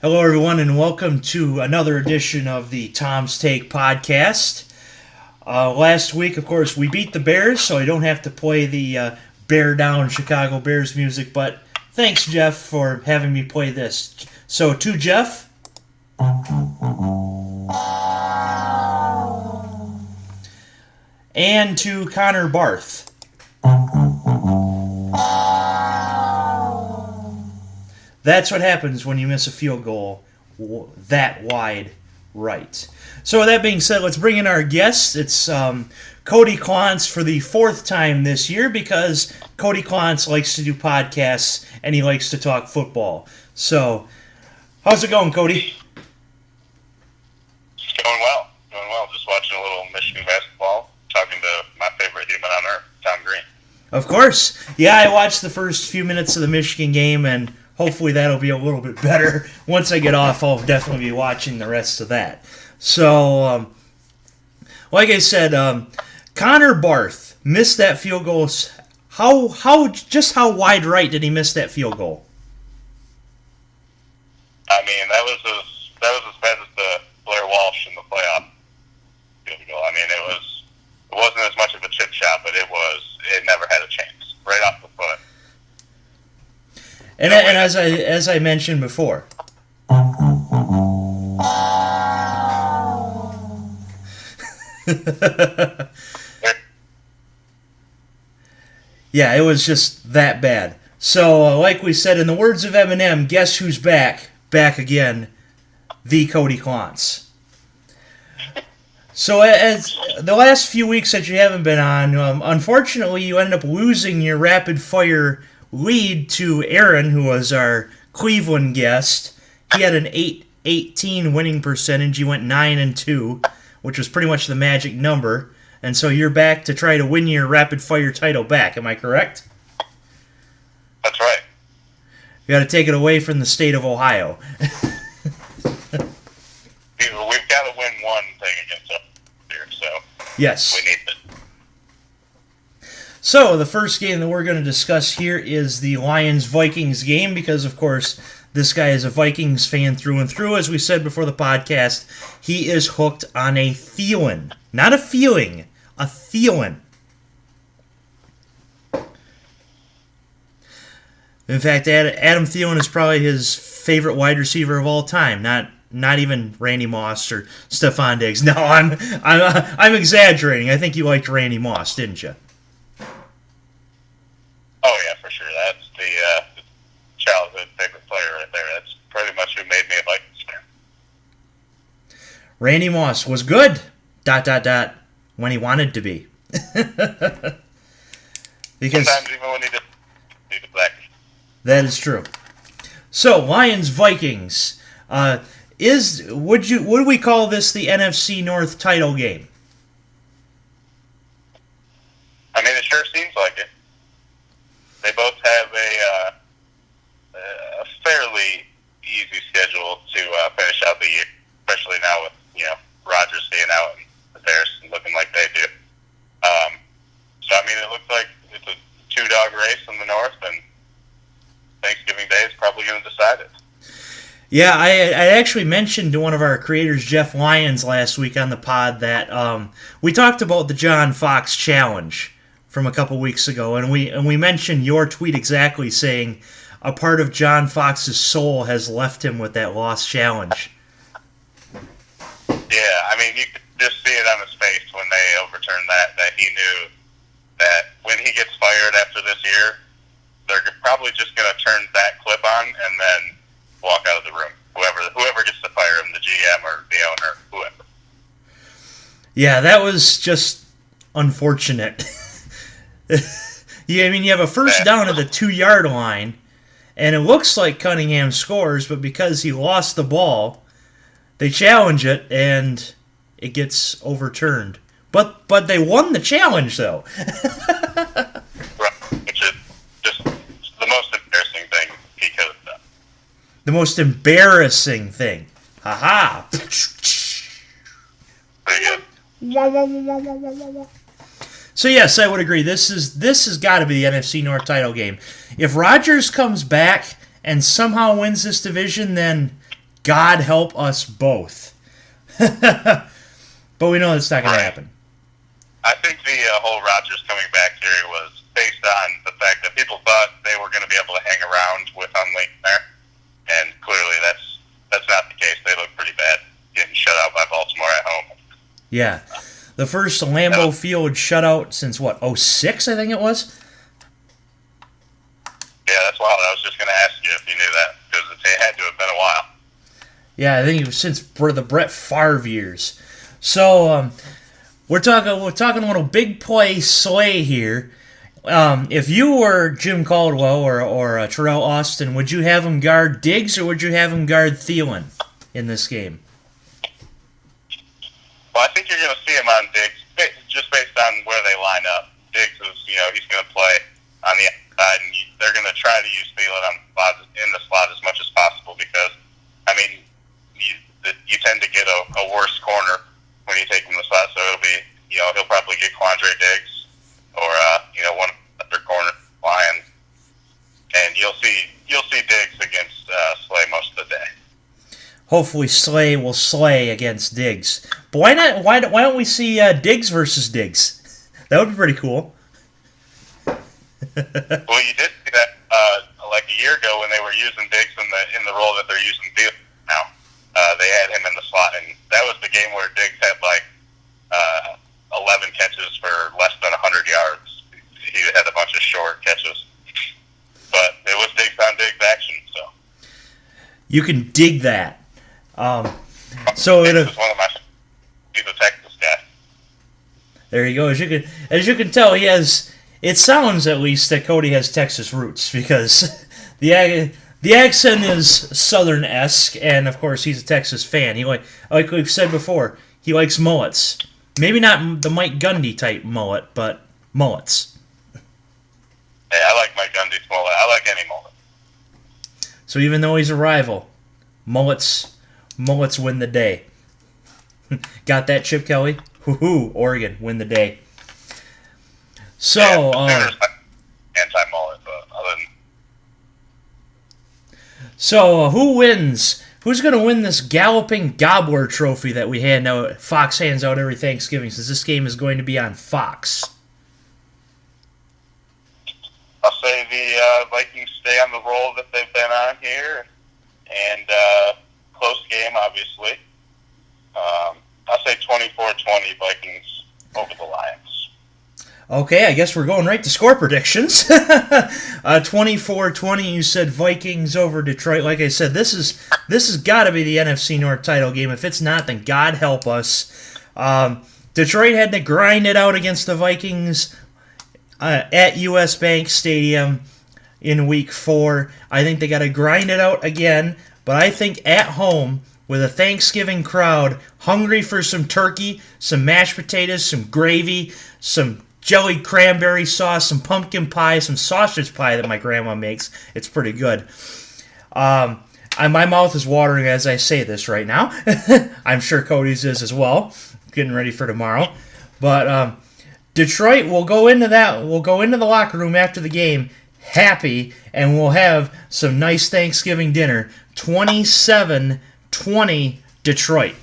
Hello, everyone, and welcome to another edition of the Tom's Take podcast. Last week, of course, we beat the Bears, so I don't have to play the Bear Down Chicago Bears music, but thanks, Jeff, for having me play this. So, to Jeff, and to Connor Barth. That's what happens when you miss a field goal that wide right. So with that being said, let's bring in our guest. It's Cody Clontz for the fourth time this year because Cody Clontz likes to do podcasts and he likes to talk football. So, how's it going, Cody? It's going well. Just watching a little Michigan basketball, talking to my favorite human on earth, Tom Green. Of course. Yeah, I watched the first few minutes of the Michigan game, and hopefully that'll be a little bit better. Once I get off, I'll definitely be watching the rest of that. So, like I said, Connor Barth missed that field goal. How wide right did he miss that field goal? I mean, that was as bad as the Blair Walsh in the playoff field goal. I mean, it wasn't as much of a chip shot, but it never had a chance. Right off the foot. And as I mentioned before, yeah, it was just that bad. So, like we said, in the words of Eminem, guess who's back? Back again, the Cody Clontz. So, as the last few weeks that you haven't been on, unfortunately, you ended up losing your rapid fire lead to Aaron, who was our Cleveland guest. He had an 818 winning percentage. You went 9-2, which was pretty much the magic number. And so you're back to try to win your rapid fire title back. Am I correct? That's right. You got to take it away from the state of Ohio. We've got to win one thing against us here, so yes, we need it. So, the first game that we're going to discuss here is the Lions-Vikes game because, of course, this guy is a Vikings fan through and through. As we said before the podcast, he is hooked on a Thielen. Not a feeling, a Thielen. In fact, Adam Thielen is probably his favorite wide receiver of all time, not even Randy Moss or Stephon Diggs. No, I'm exaggerating. I think you liked Randy Moss, didn't you? Oh, yeah, for sure. That's the childhood favorite player right there. That's pretty much who made me a Vikings fan. Randy Moss was good, ... when he wanted to be. Because sometimes even when he did black. That is true. So, Lions-Vikings. Would we call this the NFC North title game? I mean, it sure seems like it. They both have a fairly easy schedule to finish out the year, especially now with Rodgers staying out and the Bears looking like they do. So I mean, it looks like it's a two-dog race in the North, and Thanksgiving Day is probably going to decide it. Yeah, I actually mentioned to one of our creators, Jeff Lyons, last week on the pod that we talked about the John Fox challenge from a couple weeks ago, and we mentioned your tweet exactly saying a part of John Fox's soul has left him with that lost challenge. Yeah, I mean, you could just see it on his face when they overturned that he knew that when he gets fired after this year, they're probably just going to turn that clip on and then walk out of the room. Whoever gets to fire him, the GM or the owner, whoever. Yeah, that was just unfortunate. Yeah, I mean, you have a first down at the 2-yard line, and it looks like Cunningham scores, but because he lost the ball, they challenge it, and it gets overturned. But they won the challenge, though. Right, which is just the most embarrassing thing he could have done. The most embarrassing thing. Ha-ha! Pretty good. So yes, I would agree. This has got to be the NFC North title game. If Rodgers comes back and somehow wins this division, then God help us both. But we know it's not going to happen. I think the whole Rodgers coming back theory was based on the fact that people thought they were going to be able to hang around with Hundley there, and clearly that's not the case. They look pretty bad, getting shut out by Baltimore at home. Yeah. The first Lambeau Field shutout since, what, 06, I think it was? Yeah, that's wild. I was just going to ask you if you knew that, because it had to have been a while. Yeah, I think it was since the Brett Favre years. So, we're talking a little big play slay here. If you were Jim Caldwell or Terrell Austin, would you have him guard Diggs or would you have him guard Thielen in this game? Well, I think you're going to see him on Diggs, just based on where they line up. Diggs is, he's going to play on the outside, and they're going to try to use Thielen in the slot as much as possible because, I mean, you tend to get a worse corner when you take him in the slot, so it'll be, he'll probably get Quandre Diggs or, one of the other corner Lions, and you'll see Diggs against Slay most of the day. Hopefully Slay will slay against Diggs. But why not? Why don't we see Diggs versus Diggs? That would be pretty cool. Well, you did see that like a year ago when they were using Diggs in the role that they're using Thielen now. They had him in the slot, and that was the game where Diggs had 11 catches for less than 100 yards. He had a bunch of short catches, but it was Diggs on Diggs action. So you can dig that. He's a Texas guy. There you go. As you can tell, he has. It sounds at least that Cody has Texas roots because the accent is Southern-esque, and of course he's a Texas fan. He like we've said before, he likes mullets. Maybe not the Mike Gundy type mullet, but mullets. Hey, I like Mike Gundy's mullet. I like any mullet. So even though he's a rival, mullets win the day. Got that, Chip Kelly? Hoo-hoo, Oregon, win the day. So, anti-mullet, but other than... So, who wins? Who's going to win this Galloping Gobbler trophy that we hand out? Fox hands out every Thanksgiving, since this game is going to be on Fox. I'll say the Vikings stay on the roll that they've been on here, and close game, obviously. I'll say 24-20 Vikings over the Lions. Okay, I guess we're going right to score predictions. 24-20, you said Vikings over Detroit. Like I said, this has got to be the NFC North title game. If it's not, then God help us. Detroit had to grind it out against the Vikings at US Bank Stadium in Week 4. I think they got to grind it out again, but I think at home with a Thanksgiving crowd hungry for some turkey, some mashed potatoes, some gravy, some jelly cranberry sauce, some pumpkin pie, some sausage pie that my grandma makes. It's pretty good. My mouth is watering as I say this right now. I'm sure Cody's is as well. Getting ready for tomorrow. But Detroit will go into that. We'll go into the locker room after the game happy, and we'll have some nice Thanksgiving dinner. 27-20 Detroit.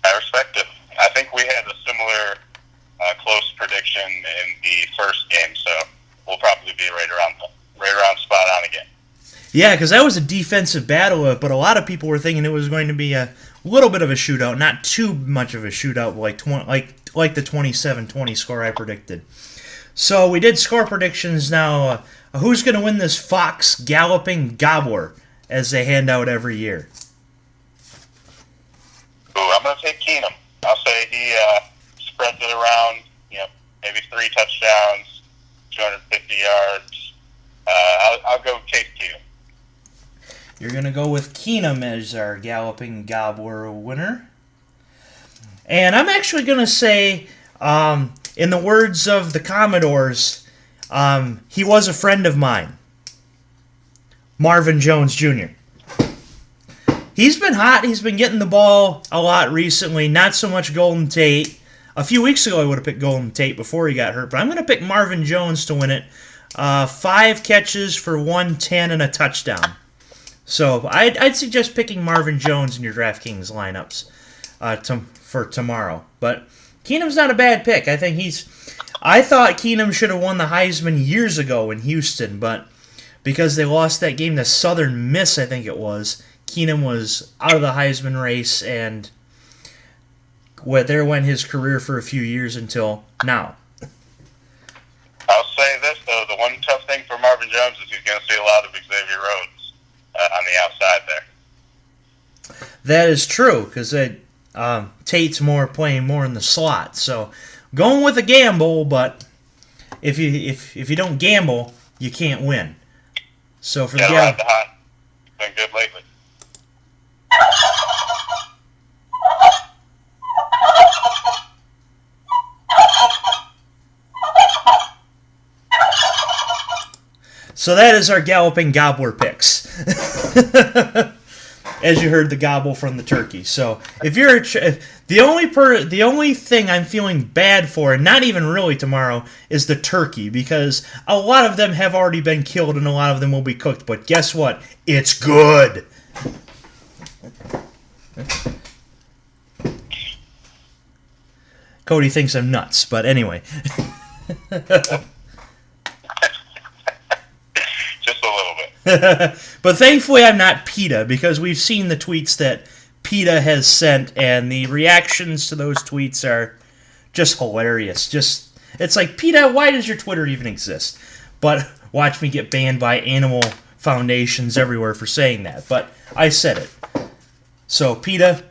I respect it. I think we had a similar close prediction in the first game, so we'll probably be right around spot on again. Yeah, because that was a defensive battle, but a lot of people were thinking it was going to be a little bit of a shootout, not too much of a shootout like the 27-20 score I predicted. So we did score predictions now. Who's going to win this Fox Galloping Gobbler as they hand out every year? Ooh, I'm going to take Keenum. I'll say he spreads it around, maybe 3 touchdowns, 250 yards. I'll go Case Keenum. You're going to go with Keenum as our Galloping Gobbler winner. And I'm actually going to say, in the words of the Commodores, he was a friend of mine, Marvin Jones Jr. He's been hot. He's been getting the ball a lot recently. Not so much Golden Tate. A few weeks ago, I would have picked Golden Tate before he got hurt, but I'm going to pick Marvin Jones to win it. 5 catches for 110 and a touchdown. So I'd suggest picking Marvin Jones in your DraftKings lineups for tomorrow. But Keenum's not a bad pick. I thought Keenum should have won the Heisman years ago in Houston, but because they lost that game to Southern Miss, I think it was, Keenum was out of the Heisman race, and there went his career for a few years until now. I'll say this, though. The one tough thing for Marvin Jones is he's going to see a lot of Xavier Rhodes on the outside there. That is true, because Tate's playing more in the slot. So going with a gamble, but if you don't gamble, you can't win. So for the ride the hot. Been good lately. So that is our Galloping Gobbler picks. As you heard the gobble from the turkey. So if you're the only thing I'm feeling bad for, and not even really tomorrow, is the turkey, because a lot of them have already been killed and a lot of them will be cooked. But guess what? It's good. Cody thinks I'm nuts, but anyway. But thankfully I'm not PETA, because we've seen the tweets that PETA has sent, and the reactions to those tweets are just hilarious. It's like, PETA, why does your Twitter even exist? But watch me get banned by animal foundations everywhere for saying that. But I said it. So PETA,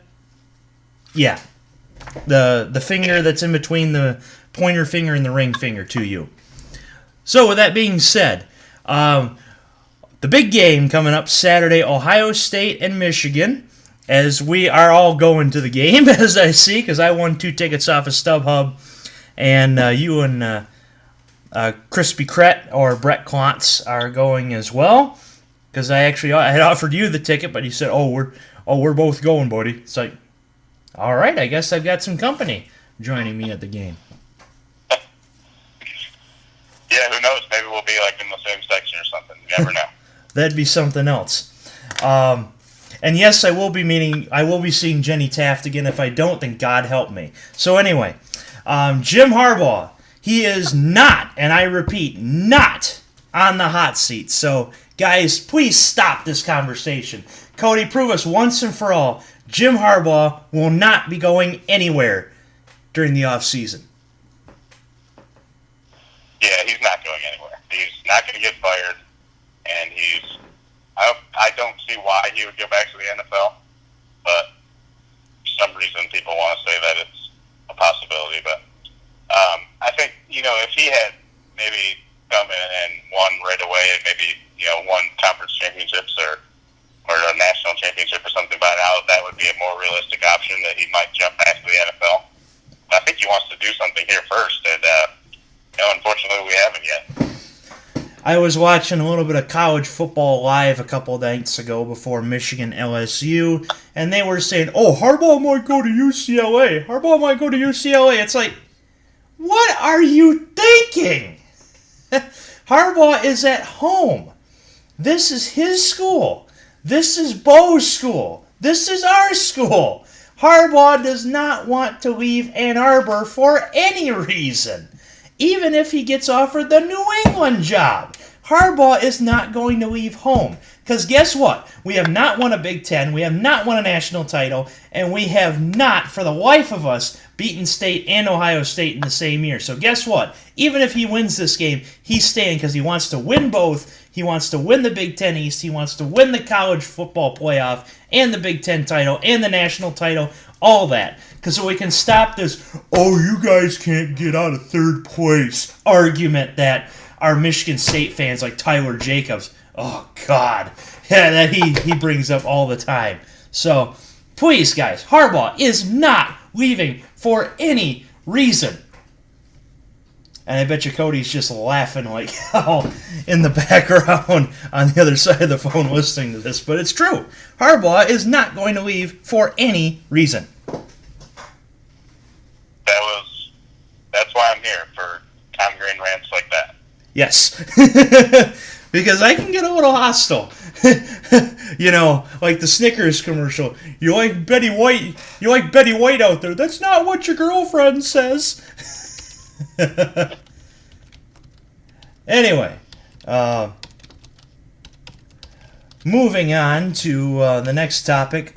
yeah. The finger that's in between the pointer finger and the ring finger to you. So with that being said, the big game coming up Saturday, Ohio State and Michigan, as we are all going to the game, as I see, because I won 2 tickets off of StubHub, and you and Crispy Cret or Brett Clontz are going as well, because I had offered you the ticket, but you said, we're both going, buddy. It's like, all right, I guess I've got some company joining me at the game. Yeah, who knows? Maybe we'll be like in the same section or something. You never know. That'd be something else. And yes, I will be seeing Jenny Taft again. If I don't, then God help me. So anyway, Jim Harbaugh, he is not, and I repeat, not on the hot seat. So guys, please stop this conversation. Cody, prove us once and for all, Jim Harbaugh will not be going anywhere during the offseason. Yeah, he's not going anywhere. He's not going to get fired. And I don't see why he would go back to the NFL, but for some reason people want to say that it's a possibility. But I think, if he had maybe come in and won right away and maybe, won conference championships or a national championship or something by now, that would be a more realistic option that he might jump back to the NFL. I think he wants to do something here first, and unfortunately we haven't yet. I was watching a little bit of college football live a couple of nights ago before Michigan-OSU, and they were saying, Harbaugh might go to UCLA. Harbaugh might go to UCLA. It's like, what are you thinking? Harbaugh is at home. This is his school. This is Bo's school. This is our school. Harbaugh does not want to leave Ann Arbor for any reason. Even if he gets offered the New England job, Harbaugh is not going to leave home. Because guess what? We have not won a Big Ten, we have not won a national title, and we have not, for the life of us, beaten State and Ohio State in the same year. So guess what? Even if he wins this game, he's staying because he wants to win both. He wants to win the Big Ten East. He wants to win the college football playoff and the Big Ten title and the national title, all that. Because so we can stop this, you guys can't get out of third place argument that our Michigan State fans like Tyler Jacobs, God, yeah, that he brings up all the time. So, please, guys, Harbaugh is not leaving for any reason. And I bet you Cody's just laughing like hell in the background on the other side of the phone listening to this. But it's true. Harbaugh is not going to leave for any reason. That's why I'm here, for Tom Green rants like that. Yes. Because I can get a little hostile. You know, like the Snickers commercial. You like Betty White? You like Betty White out there? That's not what your girlfriend says. Anyway, moving on to the next topic.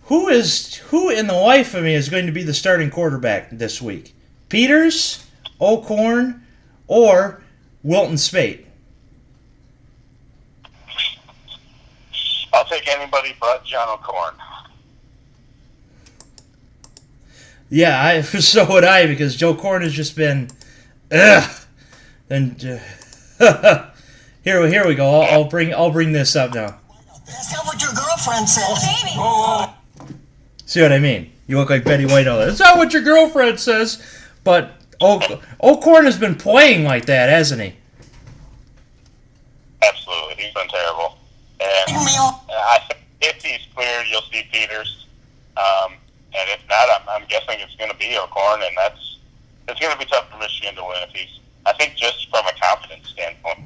Who in the life of me is going to be the starting quarterback this week? Peters, O'Korn, or Wilton Spate? I'll take anybody but John O'Korn. Yeah, so would I, because Joe Korn has just been, ugh. And here we go. I'll bring this up now. That's not what your girlfriend says. Baby. See what I mean? You look like Betty White. That's not what your girlfriend says. But O'Korn has been playing like that, hasn't he? Absolutely, he's been terrible. And I think if he's cleared, you'll see Peters. And if not, I'm guessing it's going to be O'Korn, and it's going to be tough for Michigan to win. I think just from a confidence standpoint,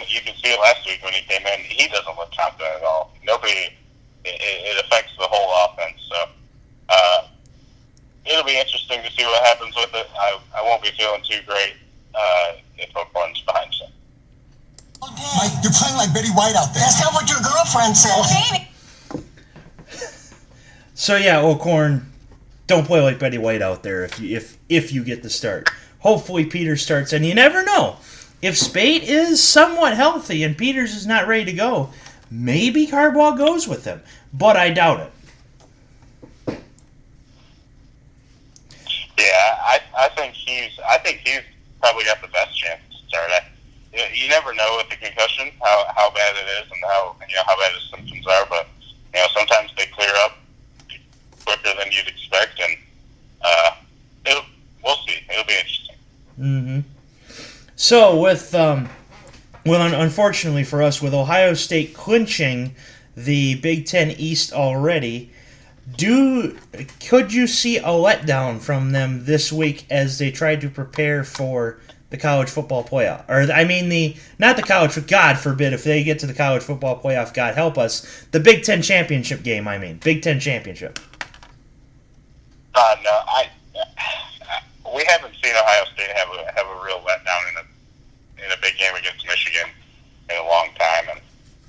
you can see it last week when he came in. He doesn't look confident at all. It affects the whole offense. So it'll be interesting to see what happens with it. I won't be feeling too great if O'Korn's behind him. Mike, you're playing like Betty White out there. That's not what your girlfriend says. Baby. So yeah, O'Korn, don't play like Betty White out there if you get the start. Hopefully Peters starts, and you never know. If Spate is somewhat healthy and Peters is not ready to go, maybe Harbaugh goes with him, but I doubt it. Yeah, I think he's probably got the best chance to start. You never know with the concussion how bad it is and how bad his symptoms are, but sometimes they clear up quicker than you'd expect, and we'll see. It'll be interesting. Mm-hmm. So unfortunately for us, with Ohio State clinching the Big Ten East already, could you see a letdown from them this week as they try to prepare for the college football playoff? Or I mean not the college, God forbid if they get to the college football playoff, God help us, the Big Ten championship game. I mean, Big Ten championship. No, we haven't seen Ohio State have a real letdown in a big game against Michigan in a long time, and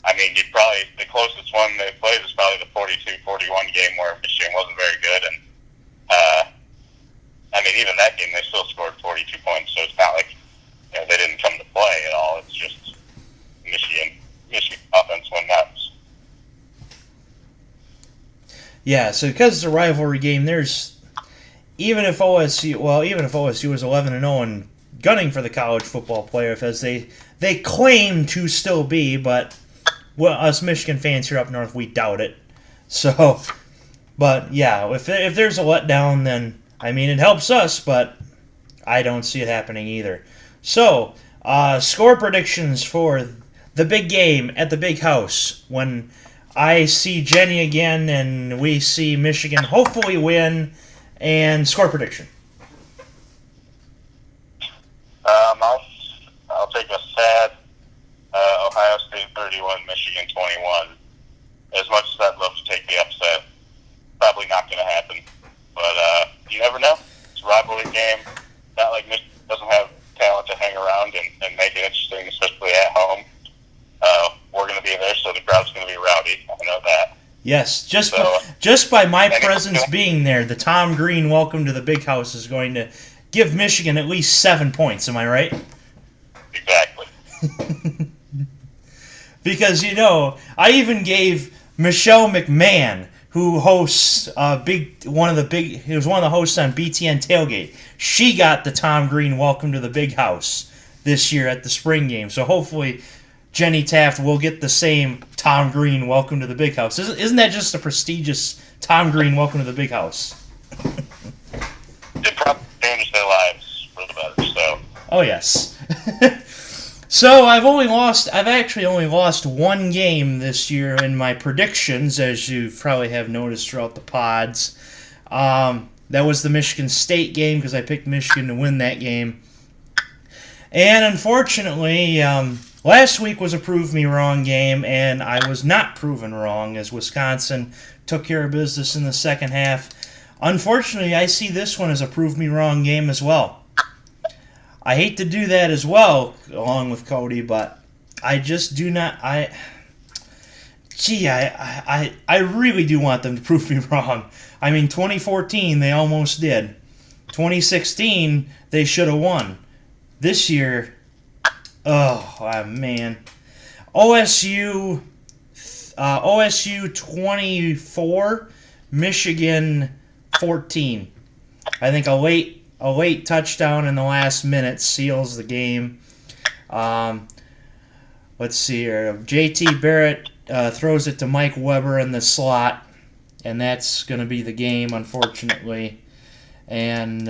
I mean, the closest one they played was probably the 42-41 game where Michigan wasn't very good, and I mean, even that game they still scored 42 points, so it's not like they didn't come to play at all. It's just Michigan offense went nuts. Yeah, so because it's a rivalry game, there's even if OSU is 11-0 and gunning for the college football playoff, as they claim to still be, but us Michigan fans here up north, we doubt it. So, but yeah, if there's a letdown, then I mean it helps us, but I don't see it happening either. So, score predictions for the big game at the big house when I see Jenny again and we see Michigan hopefully win, and score prediction. I'll take a sad Ohio State 31, Michigan 21. As much as I'd love to take the upset, probably not going to happen. But you never know. It's a rivalry game. Not like Michigan doesn't have talent to hang around and make it interesting, especially at home. We're going to be there, so the crowd's going to be rowdy. I know that. Yes, just by my presence being there, the Tom Green welcome to the big house is going to give Michigan at least 7 points. Am I right? Exactly. Because I even gave Michelle McMahon, who hosts he was one of the hosts on BTN Tailgate. She got the Tom Green welcome to the big house this year at the spring game. So hopefully Jenny Taft will get the same Tom Green welcome to the big house. Isn't that just a prestigious Tom Green welcome to the big house? It probably changed their lives for the better. So. Oh yes. So I've actually only lost one game this year in my predictions, as you probably have noticed throughout the pods. That was the Michigan State game because I picked Michigan to win that game. And unfortunately, Last week was a prove me wrong game, and I was not proven wrong as Wisconsin took care of business in the second half. Unfortunately, I see this one as a prove me wrong game as well. I hate to do that as well, along with Cody, but I just do not. I really do want them to prove me wrong. I mean, 2014 they almost did. 2016 they should have won. This year, oh man, OSU 24, Michigan 14. I think a late touchdown in the last minute seals the game. Let's see here. J.T. Barrett throws it to Mike Weber in the slot, and that's going to be the game, unfortunately. And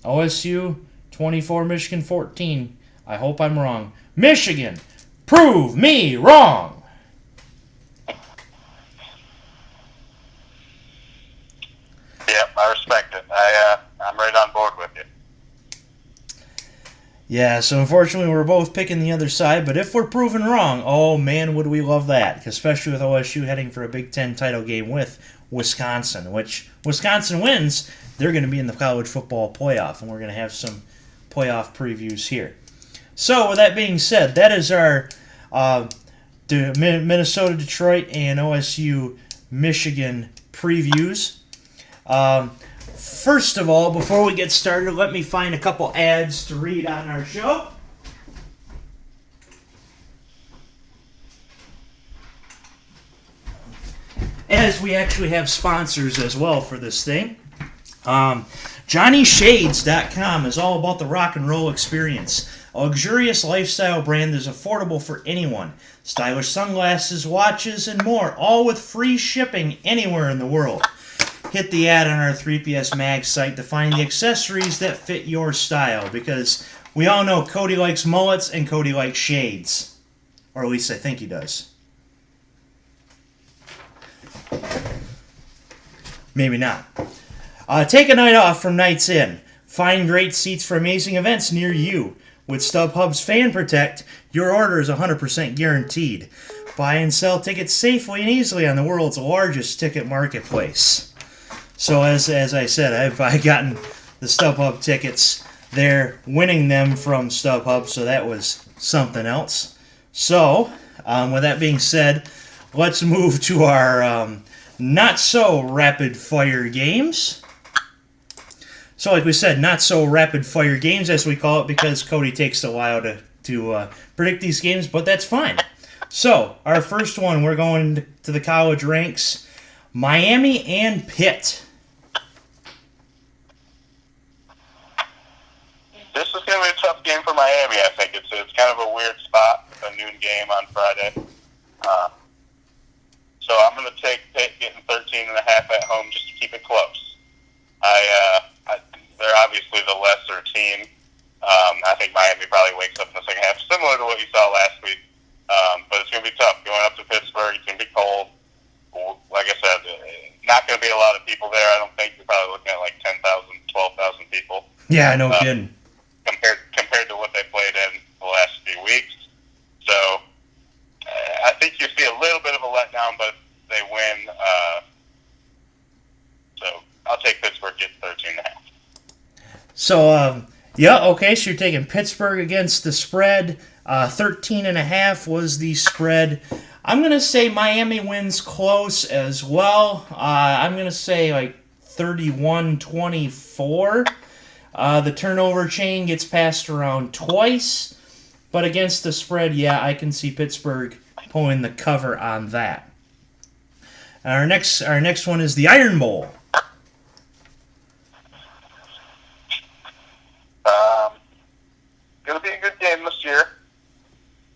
OSU 24, Michigan 14. I hope I'm wrong. Michigan, prove me wrong. Yep, I respect it. I'm right on board with you. Yeah, so unfortunately we're both picking the other side, but if we're proven wrong, oh man, would we love that, especially with OSU heading for a Big Ten title game with Wisconsin, which Wisconsin wins, they're going to be in the college football playoff, and we're going to have some playoff previews here. So with that being said, that is our Minnesota, Detroit, and OSU Michigan previews. First of all, before we get started, let me find a couple ads to read on our show. As we actually have sponsors as well for this thing. JohnnyShades.com is all about the rock and roll experience. A luxurious lifestyle brand that is affordable for anyone. Stylish sunglasses, watches, and more, all with free shipping anywhere in the world. Hit the ad on our 3PS Mag site to find the accessories that fit your style, because we all know Cody likes mullets and Cody likes shades. Or at least I think he does. Maybe not. Take a night off from Nights In. Find great seats for amazing events near you. With StubHub's Fan Protect, your order is 100% guaranteed. Buy and sell tickets safely and easily on the world's largest ticket marketplace. So as I said, I've gotten the StubHub tickets. They're winning them from StubHub, so that was something else. So, with that being said, let's move to our not-so-rapid-fire games. So like we said, not-so-rapid-fire games, as we call it, because Cody takes a while to predict these games, but that's fine. So, our first one, we're going to the college ranks. Miami and Pitt. This is going to be a tough game for Miami, I think. It's kind of a weird spot, a noon game on Friday. So I'm going to take Pitt getting 13.5 at home just to keep it close. They're obviously the lesser team. I think Miami probably wakes up in the second half, similar to what you saw last week. But it's going to be tough. Going up to Pittsburgh, it's going to be cold. Like I said, not going to be a lot of people there. I don't think you're probably looking at like 10,000, 12,000 people. Yeah, no kidding. Compared to what they played in the last few weeks. So I think you see a little bit of a letdown, but they win. So I'll take Pittsburgh getting 13.5. So, okay, so you're taking Pittsburgh against the spread. 13.5 was the spread. I'm going to say Miami wins close as well. I'm going to say like 31-24. The turnover chain gets passed around twice. But against the spread, yeah, I can see Pittsburgh pulling the cover on that. Our next one is the Iron Bowl. Going to be a good game this year.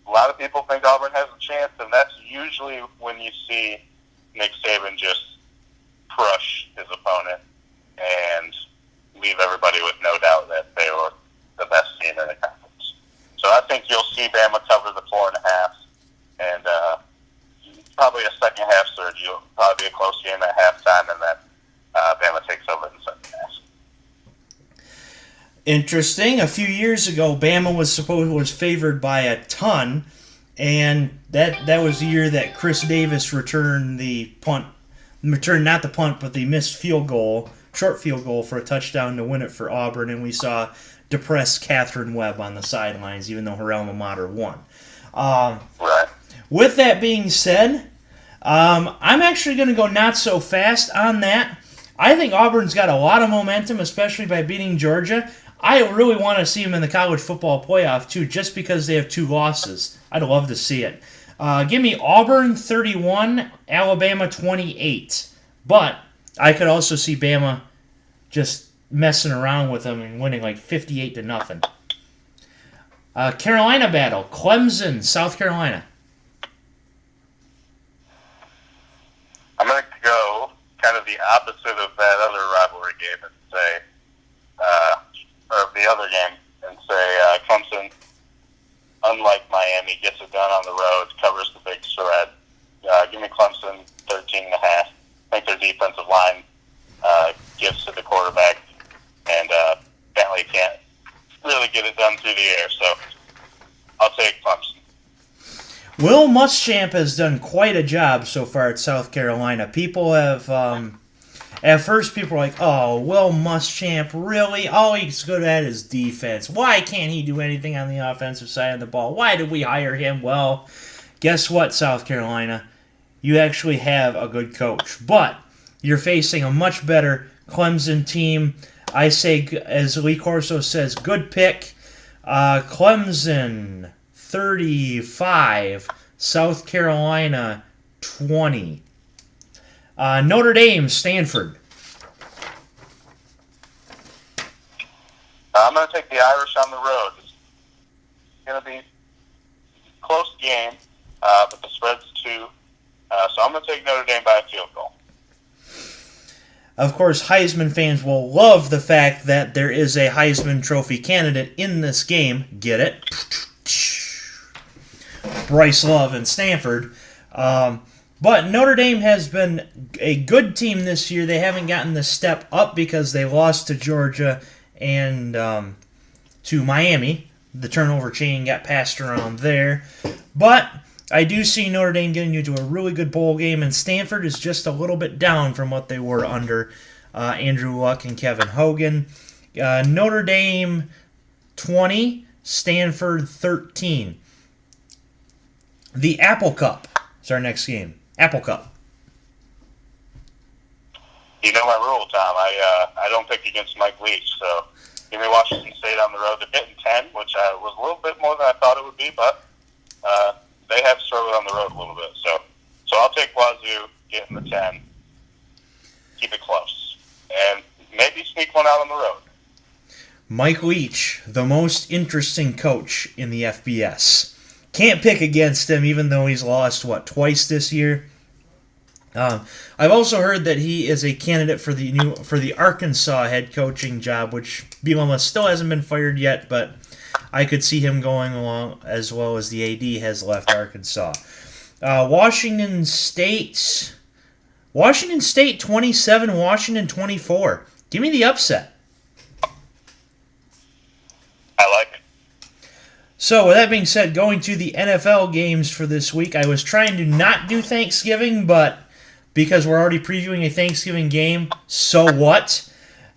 A lot of people think Auburn has a chance, and that's usually when you see Nick Saban just crush his opponent and leave everybody with no doubt that they were the best team in the conference. So I think you'll see Bama cover the 4.5, and probably a second half surge. You'll probably be a close game at halftime, and then Bama takes over in the second half. Interesting. A few years ago, Bama was favored by a ton, and that was the year that Chris Davis returned not the punt, but the missed short field goal for a touchdown to win it for Auburn, and we saw depressed Catherine Webb on the sidelines, even though her alma mater won. Right. With that being said, I'm actually going to go not so fast on that. I think Auburn's got a lot of momentum, especially by beating Georgia. I really want to see them in the college football playoff, too, just because they have 2 losses. I'd love to see it. Give me Auburn 31, Alabama 28. But I could also see Bama just messing around with them and winning like 58-0. Carolina battle, Clemson, South Carolina. I'm going to go kind of the opposite of that other rivalry game and say, or the other game, and say Clemson, unlike Miami, gets it done on the road, covers the big spread. Give me Clemson 13.5. I think their defensive line gives to the quarterback, and Bentley can't really get it done through the air, so I'll take Clemson. Will Muschamp has done quite a job so far at South Carolina. People have, at first people were like, oh, Will Muschamp, really? All he's good at is defense. Why can't he do anything on the offensive side of the ball? Why did we hire him? Well, guess what, South Carolina? You actually have a good coach. But you're facing a much better Clemson team. I say, as Lee Corso says, good pick. Clemson 35, South Carolina 20. Notre Dame, Stanford. I'm going to take the Irish on the road. It's going to be a close game, but the spread's 2. So I'm going to take Notre Dame by a field goal. Of course, Heisman fans will love the fact that there is a Heisman Trophy candidate in this game. Get it? Bryce Love and Stanford. But Notre Dame has been a good team this year. They haven't gotten the step up because they lost to Georgia and to Miami. The turnover chain got passed around there. But I do see Notre Dame getting you to a really good bowl game, and Stanford is just a little bit down from what they were under Andrew Luck and Kevin Hogan. Notre Dame 20, Stanford 13. The Apple Cup is our next game. Apple Cup. You know my rule, Tom. I don't pick against Mike Leach, so give me Washington State on the road. They're getting 10, which was a little bit more than I thought it would be, but they have struggled on the road a little bit. So I'll take Wazoo getting the 10. Keep it close. And maybe sneak one out on the road. Mike Leach, the most interesting coach in the FBS. Can't pick against him, even though he's lost, twice this year. I've also heard that he is a candidate for the Arkansas head coaching job, which BLM still hasn't been fired yet, but I could see him going along as well as the AD has left Arkansas. Washington State 27, Washington 24. Give me the upset. I like it. So, with that being said, going to the NFL games for this week, I was trying to not do Thanksgiving, but because we're already previewing a Thanksgiving game, so what?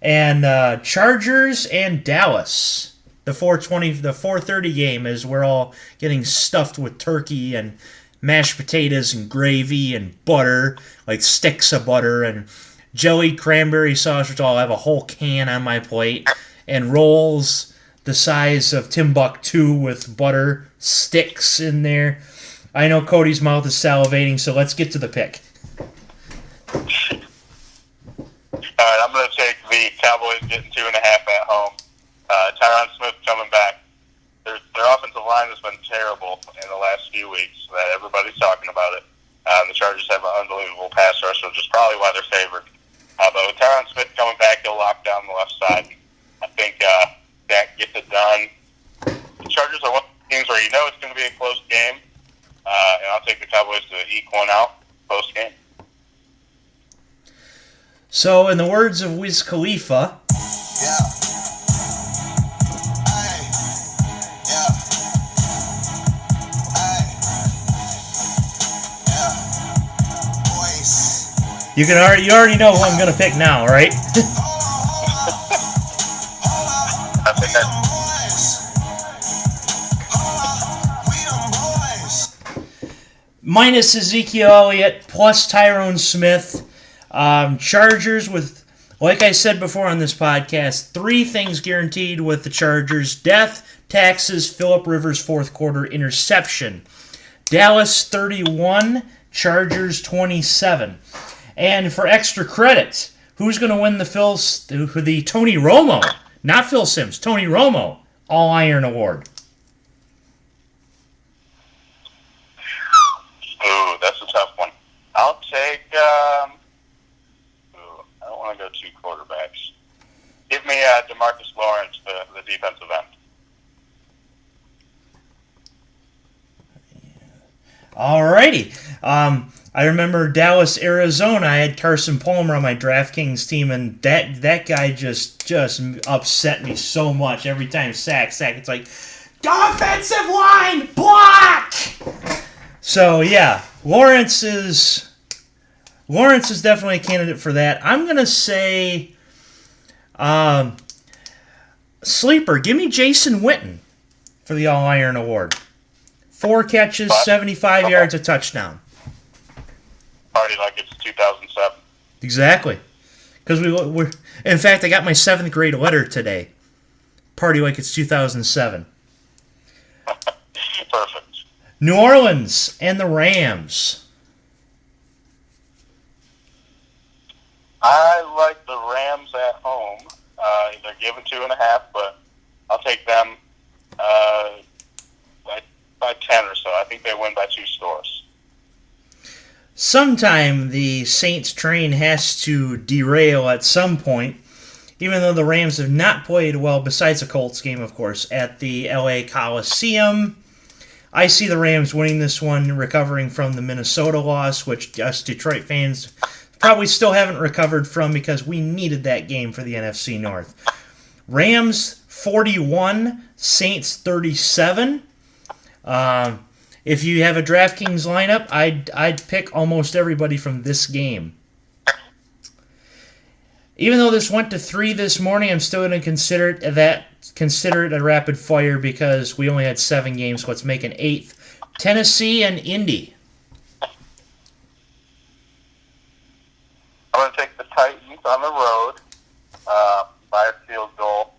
And Chargers and Dallas. The 4:30 game is we're all getting stuffed with turkey and mashed potatoes and gravy and butter, like sticks of butter, and jellied cranberry sauce, which I'll have a whole can on my plate, and rolls the size of Timbuktu with butter sticks in there. I know Cody's mouth is salivating, so let's get to the pick. All right, I'm going to take the Cowboys getting 2.5 at home. Tyron Smith coming back. Their offensive line has been terrible in the last few weeks. That everybody's talking about it. The Chargers have an unbelievable pass rush, which is probably why they're favored. But with Tyron Smith coming back, he'll lock down the left side. I think that gets it done. The Chargers are one of the teams where you know it's going to be a close game, and I'll take the Cowboys to eke one out close game. So, in the words of Wiz Khalifa, You already know who I'm gonna pick now, right? I think that Minus Ezekiel Elliott, plus Tyrone Smith. Chargers with, like I said before on this podcast, 3 things guaranteed with the Chargers: death, taxes, Phillip Rivers' fourth quarter interception. Dallas 31, Chargers 27. And for extra credit, who's going to win the Tony Romo, not Phil Simms, Tony Romo All-Iron Award? Ooh, that's a tough one. I'll take. I don't want to go 2 quarterbacks. Give me DeMarcus Lawrence, the defensive end. Alrighty. I remember Dallas, Arizona. I had Carson Palmer on my DraftKings team, and that guy just upset me so much every time. Sack. It's like, offensive line, block! So, yeah, Lawrence is definitely a candidate for that. I'm going to say sleeper. Give me Jason Witten for the All-Iron Award. 4 catches, 75 yards, a touchdown. Party like it's 2007. Exactly. Because we're in fact, I got my 7th grade letter today. Party like it's 2007. Perfect. New Orleans and the Rams. I like the Rams at home. They're given 2.5, but I'll take them by 10 or so. I think they win by 2 scores. Sometime the Saints train has to derail at some point, even though the Rams have not played well, besides the Colts game, of course, at the LA Coliseum. I see the Rams winning this one, recovering from the Minnesota loss, which us Detroit fans probably still haven't recovered from because we needed that game for the NFC North. Rams 41, Saints 37. If you have a DraftKings lineup, I'd pick almost everybody from this game. Even though this went to 3 this morning, I'm still going to consider it a rapid fire because we only had 7 games, so let's make an 8th. Tennessee and Indy. I'm going to take the Titans on the road by a field goal.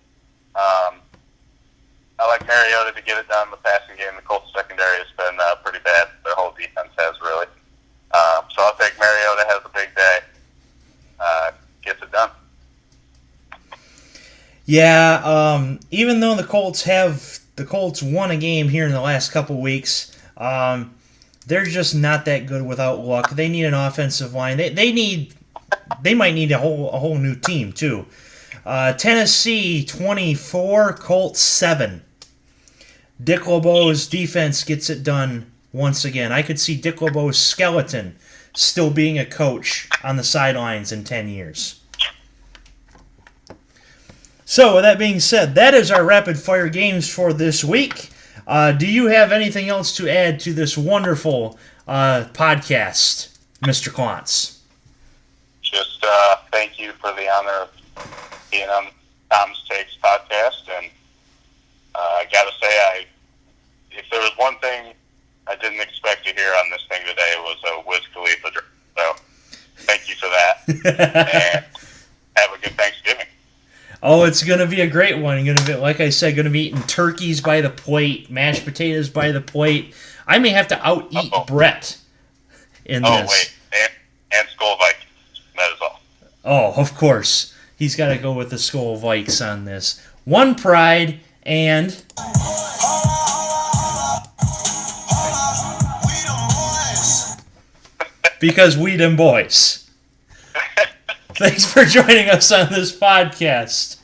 I like Mariota to get it done in the passing game. The Colts secondary has been pretty bad. Their whole defense has, really. So I'll take Mariota has a big day. Gets it done. Yeah, even though the Colts won a game here in the last couple weeks, they're just not that good without luck. They need an offensive line. They might need a whole new team too. Tennessee 24, Colts 7. Dick LeBeau's defense gets it done once again. I could see Dick LeBeau's skeleton still being a coach on the sidelines in 10 years. So, with that being said, that is our rapid-fire games for this week. Do you have anything else to add to this wonderful podcast, Mr. Clontz? Just thank you for the honor of being on Tom's Takes podcast, and I gotta say, if there was one thing I didn't expect to hear on this thing today, it was a Wiz Khalifa. So, thank you for that, and have a good Thanksgiving. Oh, it's gonna be a great one. Gonna be, like I said, gonna be eating turkeys by the plate, mashed potatoes by the plate. I may have to out-eat Brett in this. Oh wait, and Skull Vikings. That is all. Oh, of course. He's got to go with the Skull Vikes on this. One pride and... because we them boys. Thanks for joining us on this podcast.